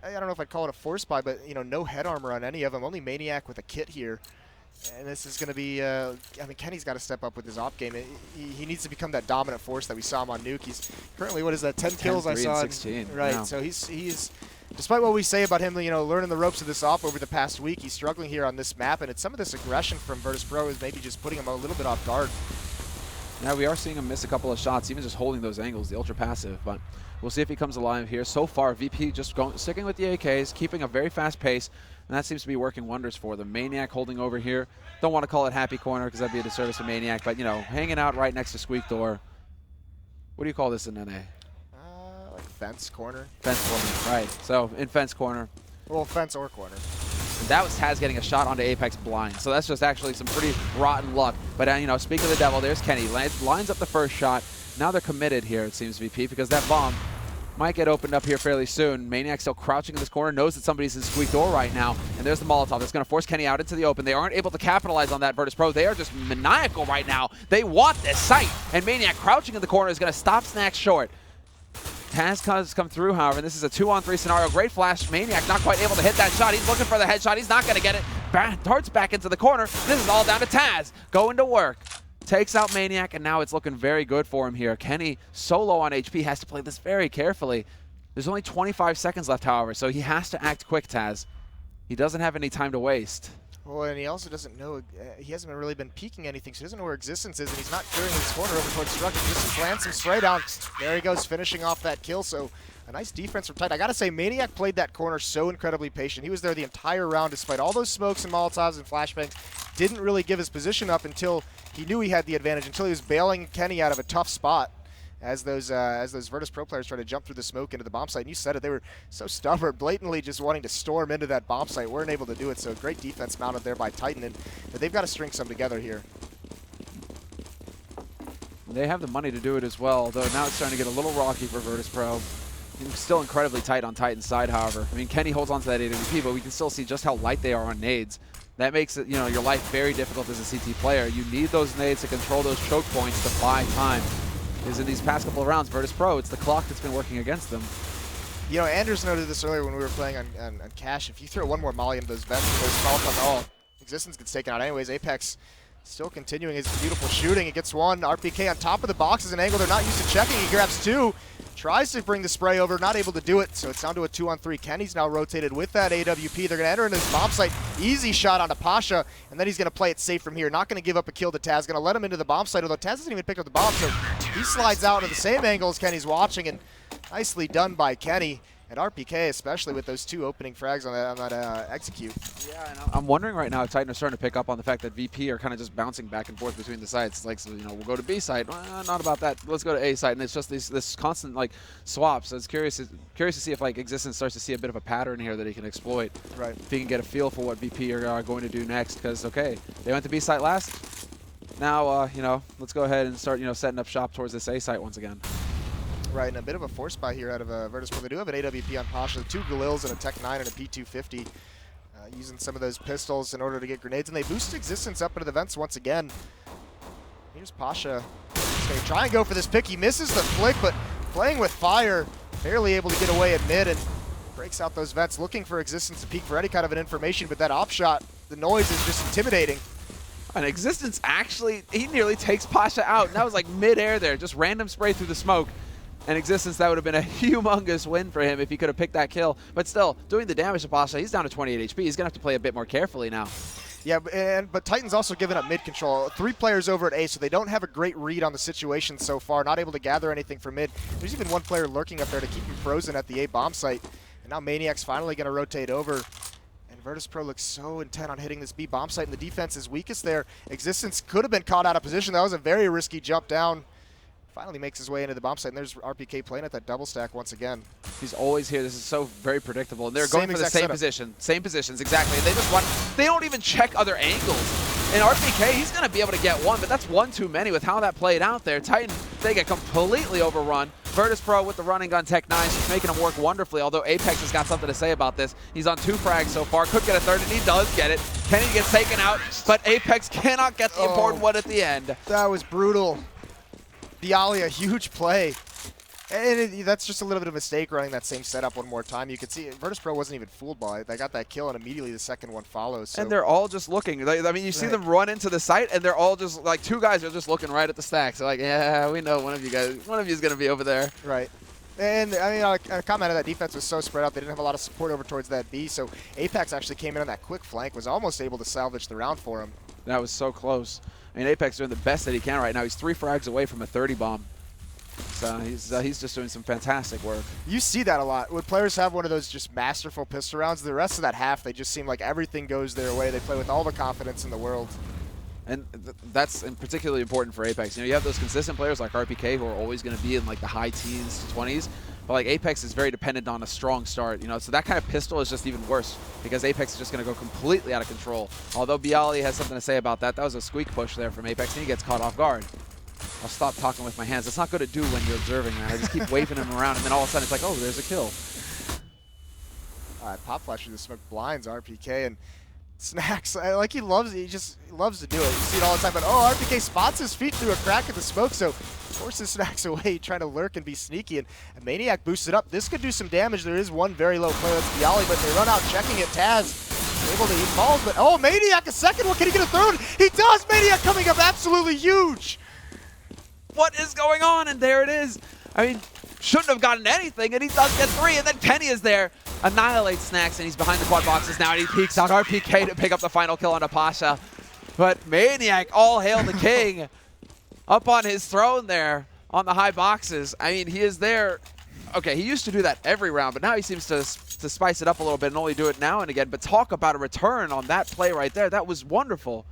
I don't know if I'd call it a force buy, but no head armor on any of them. Only Maniac with a kit here. And this is going to be, Kenny's got to step up with his op game. He needs to become that dominant force that we saw him on Nuke. He's currently, 10 kills I saw? 16. Right, Wow. so he's, despite what we say about him, learning the ropes of this op over the past week, he's struggling here on this map, and it's some of this aggression from Virtus.pro is maybe just putting him a little bit off guard. Yeah, we are seeing him miss a couple of shots, even just holding those angles, the ultra passive, but we'll see if he comes alive here. So far, VP just sticking with the AKs, keeping a very fast pace, and that seems to be working wonders for them. Maniac holding over here. Don't want to call it happy corner because that'd be a disservice to Maniac, but hanging out right next to Squeak Door. What do you call this in NA? Like fence corner. Fence corner, right. So in fence corner. Well, fence or corner. And that was Taz getting a shot onto Apex blind. So that's just actually some pretty rotten luck. But speaking of the devil, there's Kenny. Lines up the first shot. Now they're committed here, it seems, VP, because that bomb might get opened up here fairly soon. Maniac still crouching in this corner, knows that somebody's in Squeak Door right now, and there's the Molotov that's going to force Kenny out into the open. They aren't able to capitalize on that, Virtus.pro. They are just maniacal right now. They want this site, and Maniac crouching in the corner is going to stop Snacks short. Taz has come through, however, and this is a 2-on-3 scenario. Great flash. Maniac not quite able to hit that shot. He's looking for the headshot. He's not going to get it. Darts back into the corner. This is all down to Taz going to work. Takes out Maniac, and now it's looking very good for him here. Kenny, so low on HP, has to play this very carefully. There's only 25 seconds left, however, so he has to act quick, Taz. He doesn't have any time to waste. Well, and he also doesn't know, he hasn't really been peeking anything, so he doesn't know where Existence is, and he's not clearing his corner over towards Structure. Just lands some spray down. There he goes, finishing off that kill, so a nice defense from Titan. I gotta say, Maniac played that corner so incredibly patient. He was there the entire round, despite all those smokes and Molotovs and flashbangs. Didn't really give his position up until he knew he had the advantage, until he was bailing Kenny out of a tough spot. as those Virtus.pro players try to jump through the smoke into the bomb site. And you said it, they were so stubborn, blatantly just wanting to storm into that bomb site. Weren't able to do it, so great defense mounted there by Titan, and they've got to string some together here. They have the money to do it as well, though now it's starting to get a little rocky for Virtus.pro. Still incredibly tight on Titan's side, however. I mean, Kenny holds on to that AWP, but we can still see just how light they are on nades. That makes it, your life very difficult as a CT player. You need those nades to control those choke points to buy time. Because in these past couple of rounds, Virtus.pro, it's the clock that's been working against them. Anders noted this earlier when we were playing on Cash. If you throw one more molly into those vents, those small cuts, Existence gets taken out anyways. Apex still continuing his beautiful shooting. He gets one. RPK on top of the box is an angle they're not used to checking. He grabs two. Tries to bring the spray over, not able to do it, so it's down to a 2-on-3. Kenny's now rotated with that AWP. They're going to enter into this bomb site. Easy shot onto Pasha, and then he's going to play it safe from here. Not going to give up a kill to Taz. Going to let him into the bomb site, although Taz hasn't even picked up the bomb, so he slides out into the same angle as Kenny's watching, and nicely done by Kenny. And RPK, especially with those two opening frags on that execute. Yeah, and I'm wondering right now if Titan are starting to pick up on the fact that VP are kind of just bouncing back and forth between the sites. Like, so, we'll go to B site. Not about that. Let's go to A site. And it's just this constant swaps. So it's curious to see if Existence starts to see a bit of a pattern here that he can exploit. Right. If he can get a feel for what VP are going to do next. Because they went to B site last. Now let's go ahead and start setting up shop towards this A site once again. Right, and a bit of a force buy here out of Virtus.pro. They do have an AWP on Pasha, 2 Galils and a Tech 9 and a P250, using some of those pistols in order to get grenades, and they boost Existence up into the vents once again. Here's Pasha. He's going to try and go for this pick. He misses the flick, but playing with fire, barely able to get away at mid, and breaks out those vents, looking for Existence to peek for any kind of an information, but that op shot, the noise is just intimidating. And Existence actually, he nearly takes Pasha out, and that was like mid-air there, just random spray through the smoke. And Existence, that would have been a humongous win for him if he could have picked that kill. But still, doing the damage to Pasha, he's down to 28 HP. He's going to have to play a bit more carefully now. Yeah, but Titan's also given up mid control. 3 players over at A, so they don't have a great read on the situation so far. Not able to gather anything from mid. There's even one player lurking up there to keep him frozen at the A bomb site. And now Maniac's finally going to rotate over. And Virtus.pro looks so intent on hitting this B bomb site, and the defense is weakest there. Existence could have been caught out of position. That was a very risky jump down. Finally makes his way into the bomb site, and there's RPK playing at that double stack once again. He's always here. This is so very predictable. And they're going for the same position. Same positions, exactly. And they just run. They don't even check other angles. And RPK, he's going to be able to get one, but that's one too many with how that played out there. Titan, they get completely overrun. Virtus.pro with the running gun Tech 9, just making him work wonderfully, although Apex has got something to say about this. He's on 2 frags so far. Could get a third, and he does get it. Kenny gets taken out, but Apex cannot get the important one at the end. That was brutal. Bialy, a huge play. And that's just a little bit of a mistake running that same setup one more time. You could see Virtus.pro wasn't even fooled by it. They got that kill, and immediately the second one follows. So. And they're all just looking. I mean, you see them run into the site, and they're all just, 2 guys are just looking right at the stacks. They're like, yeah, we know one of you is going to be over there. Right. And, I mean, a comment on that defense was so spread out, they didn't have a lot of support over towards that B, so Apex actually came in on that quick flank, was almost able to salvage the round for him. That was so close. I mean, Apex doing the best that he can right now. He's 3 frags away from a 30 bomb. So he's just doing some fantastic work. You see that a lot. When players have one of those just masterful pistol rounds, the rest of that half, they just seem like everything goes their way. They play with all the confidence in the world. And that's particularly important for Apex. You have those consistent players like RPK who are always going to be in the high teens to 20s. But Apex is very dependent on a strong start, so that kind of pistol is just even worse because Apex is just going to go completely out of control. Although Bialy has something to say about that. That was a squeak push there from Apex, and he gets caught off guard. I'll stop talking with my hands. That's not good to do when you're observing, man. I just keep waving him around, and then all of a sudden it's like, oh, there's a kill. All right, pop flash through the smoke blinds RPK, and Snacks, he just loves to do it. You see it all the time, but RPK spots his feet through a crack in the smoke, so forces Snacks away, trying to lurk and be sneaky, and Maniac boosts it up. This could do some damage. There is one very low player, that's Bialy, but they run out checking it. Taz able to eat balls, but Maniac, a second one. Can he get a third one? He does! Maniac coming up absolutely huge! What is going on? And there it is. I mean, shouldn't have gotten anything, and he does get 3, and then Kenny is there. Annihilates Snacks, and he's behind the quad boxes now, and he peeks out RPK to pick up the final kill on Pasha. But Maniac, all hail the king, up on his throne there on the high boxes. I mean, he is there. Okay, he used to do that every round, but now he seems to spice it up a little bit and only do it now and again. But talk about a return on that play right there. That was wonderful.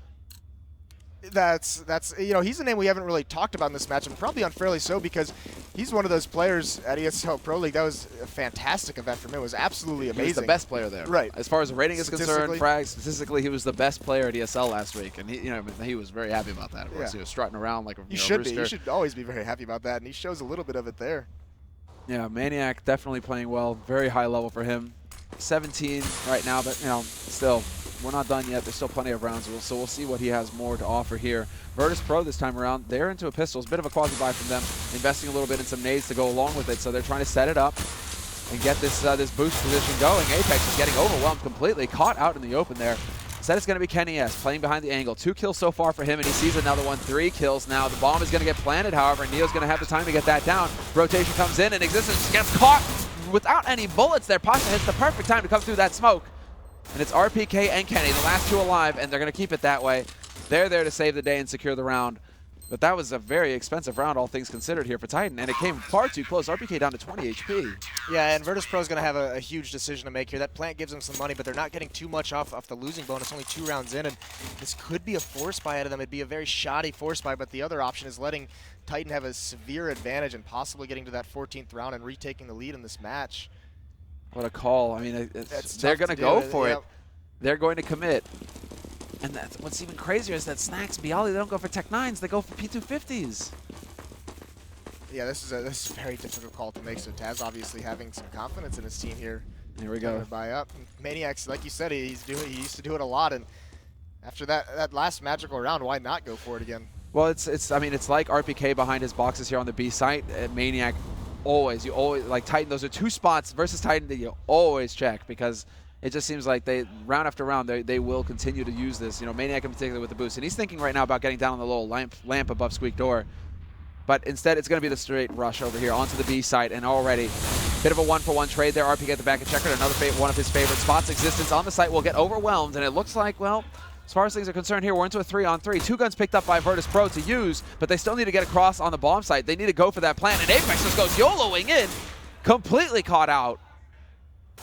That's you know, he's a name we haven't really talked about in this match, and probably unfairly so, because he's one of those players at ESL Pro League. That was a fantastic event for him. It was absolutely amazing. He was the best player there. Right. As far as the rating is concerned, statistically, he was the best player at ESL last week, and he was very happy about that. Of course, he was strutting around like a should rooster. be. You should always be very happy about that, and he shows a little bit of it there. Yeah, Maniac definitely playing well. Very high level for him. 17 right now, but still, we're not done yet. There's still plenty of rounds, so we'll see what he has more to offer here. Virtus.pro this time around, they're into a pistol. It's a bit of a quasi-buy from them, investing a little bit in some nades to go along with it. So they're trying to set it up and get this this boost position going. Apex is getting overwhelmed completely, caught out in the open there. Instead, it's going to be Kenny S playing behind the angle. 2 kills so far for him, and he sees another one. 3 kills now. The bomb is going to get planted, however. Neo's going to have the time to get that down. Rotation comes in, and Existence gets caught without any bullets there. Pasha hits the perfect time to come through that smoke. And it's RPK and Kenny, the last 2 alive, and they're going to keep it that way. They're there to save the day and secure the round. But that was a very expensive round, all things considered, here for Titan, and it came far too close. RPK down to 20 HP. Yeah, and Virtus.pro is going to have a huge decision to make here. That plant gives them some money, but they're not getting too much off the losing bonus, only 2 rounds in, and this could be a force buy out of them. It'd be a very shoddy force buy, but the other option is letting Titan have a severe advantage and possibly getting to that 14th round and retaking the lead in this match. What a call. I mean, they're going to go for it. They're going to commit. And that's what's even crazier is that Snacks, Bialy, they don't go for Tech 9s, they go for P250s. Yeah, this is a very difficult call to make, so Taz obviously having some confidence in his team here. Here we go. Buy up. Maniacs, like you said, he used to do it a lot, and after that last magical round, why not go for it again? Well, I mean, it's like RPK behind his boxes here on the B site. Maniac, you always, like Titan, those are 2 spots versus Titan that you always check, because it just seems like round after round, they will continue to use this. Maniac in particular with the boost. And he's thinking right now about getting down on the little lamp above Squeak Door. But instead, it's going to be the straight rush over here onto the B site. And already, bit of a 1-for-1 trade there. RP at the back of Checkered, another one of his favorite spots. Existence on the site will get overwhelmed. And it looks like, well, as far as things are concerned here, we're into a 3-on-3. 2 guns picked up by Virtus.pro to use, but they still need to get across on the bomb site. They need to go for that plant. And Apex just goes YOLOing in, completely caught out.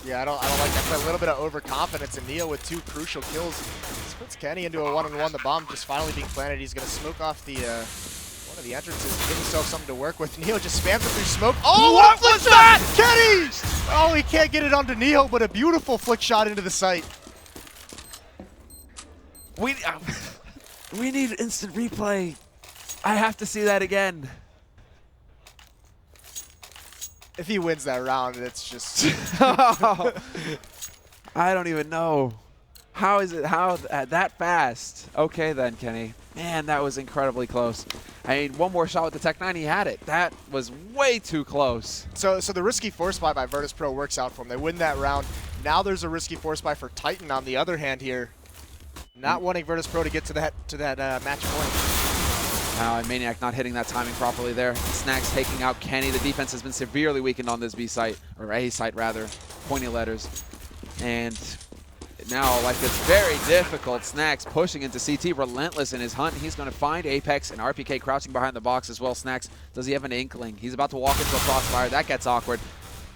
Yeah, I don't like that. A little bit of overconfidence, and Neo with 2 crucial kills splits Kenny into a 1-on-1. The bomb just finally being planted. He's going to smoke off the one of the entrances, give himself something to work with. Neo just spams it through smoke. Oh, what was that? Kenny! Oh, he can't get it onto Neo, but a beautiful flick shot into the site. We need instant replay. I have to see that again. If he wins that round, it's just... I don't even know. How is it that fast? Okay then, Kenny. Man, that was incredibly close. I mean, one more shot with the Tech 9, he had it. That was way too close. So the risky force buy by Virtus.pro works out for them. They win that round. Now there's a risky force buy for Titan on the other hand here. Not wanting Virtus.pro to get to that match point. And Maniac not hitting that timing properly there. Snacks taking out Kenny. The defense has been severely weakened on this B site, or A site rather, pointy letters. And now, like, it's very difficult. Snacks pushing into CT, relentless in his hunt. He's going to find Apex and RPK crouching behind the box as well. Snacks, does he have an inkling? He's about to walk into a crossfire. That gets awkward.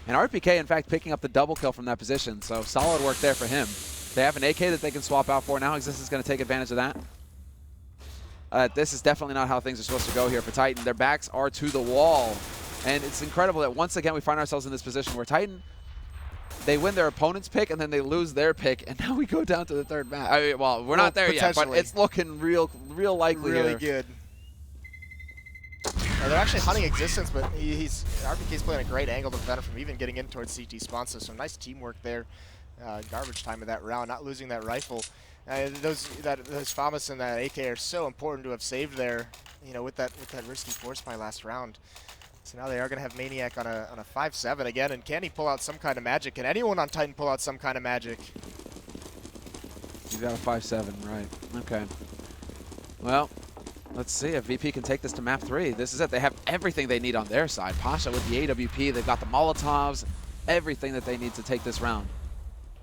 And RPK, in fact, picking up the double kill from that position. So solid work there for him. They have an AK that they can swap out for now. Existence is going to take advantage of that. This is definitely not how things are supposed to go here for Titan. Their backs are to the wall. And it's incredible that once again we find ourselves in this position where Titan, they win their opponent's pick and then they lose their pick. And now we go down to the 3rd match. I mean, well, we're not there yet, but it's looking real likely really here. Good. They're actually hunting Existence, but RPK's playing a great angle to prevent him from even getting in towards CT spawn. So some nice teamwork there. Garbage time of that round, not losing that rifle. Those FAMAS and that AK are so important to have saved there, with that risky force buy last round. So now they are going to have Maniac on a 5-7 again, and can he pull out some kind of magic? Can anyone on Titan pull out some kind of magic? You got a 5-7, right? Okay. Well, let's see if VP can take this to map 3. This is it. They have everything they need on their side. Pasha with the AWP, they've got the Molotovs, everything that they need to take this round.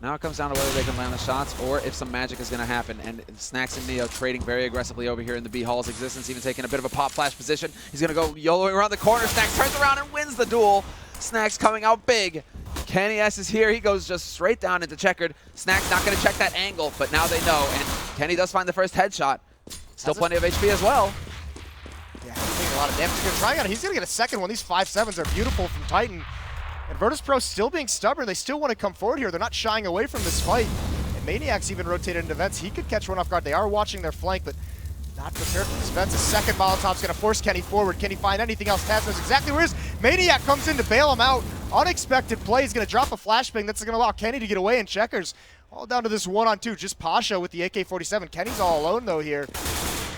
Now it comes down to whether they can land the shots or if some magic is going to happen. And Snacks and Neo trading very aggressively over here in the B Hall's Existence, even taking a bit of a pop flash position. He's going to go YOLOing around the corner. Snacks turns around and wins the duel. Snacks coming out big. Kenny S is here. He goes just straight down into Checkered. Snacks not going to check that angle, but now they know. And Kenny does find the first headshot. Still plenty of HP as well. Yeah, he's taking a lot of damage. He's going to get a second one. These 5-7s are beautiful from Titan. And Virtus.pro still being stubborn. They still want to come forward here. They're not shying away from this fight. And Maniac's even rotated into vents. He could catch one off guard. They are watching their flank, but not prepared for this vents. A second Molotov's going to force Kenny forward. Can he find anything else? Taz knows exactly where he is. Maniac comes in to bail him out. Unexpected play. He's going to drop a flashbang. That's going to allow Kenny to get away in checkers. All down to this 1-on-2. Just Pasha with the AK-47. Kenny's all alone, though, here.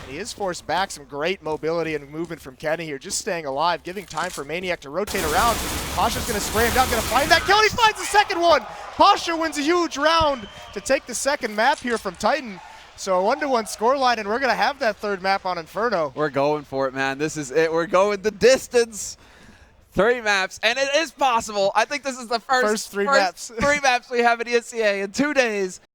And he is forced back. Some great mobility and movement from Kenny here. Just staying alive, giving time for Maniac to rotate around. Pasha's going to spray him down, going to find that kill, and he finds the second one. Pasha wins a huge round to take the second map here from Titan. So a 1-1 scoreline, and we're going to have that third map on Inferno. We're going for it, man. This is it. We're going the distance. 3 maps, and it is possible. I think this is the first 3 maps. 3 maps we have at ESEA in 2 days.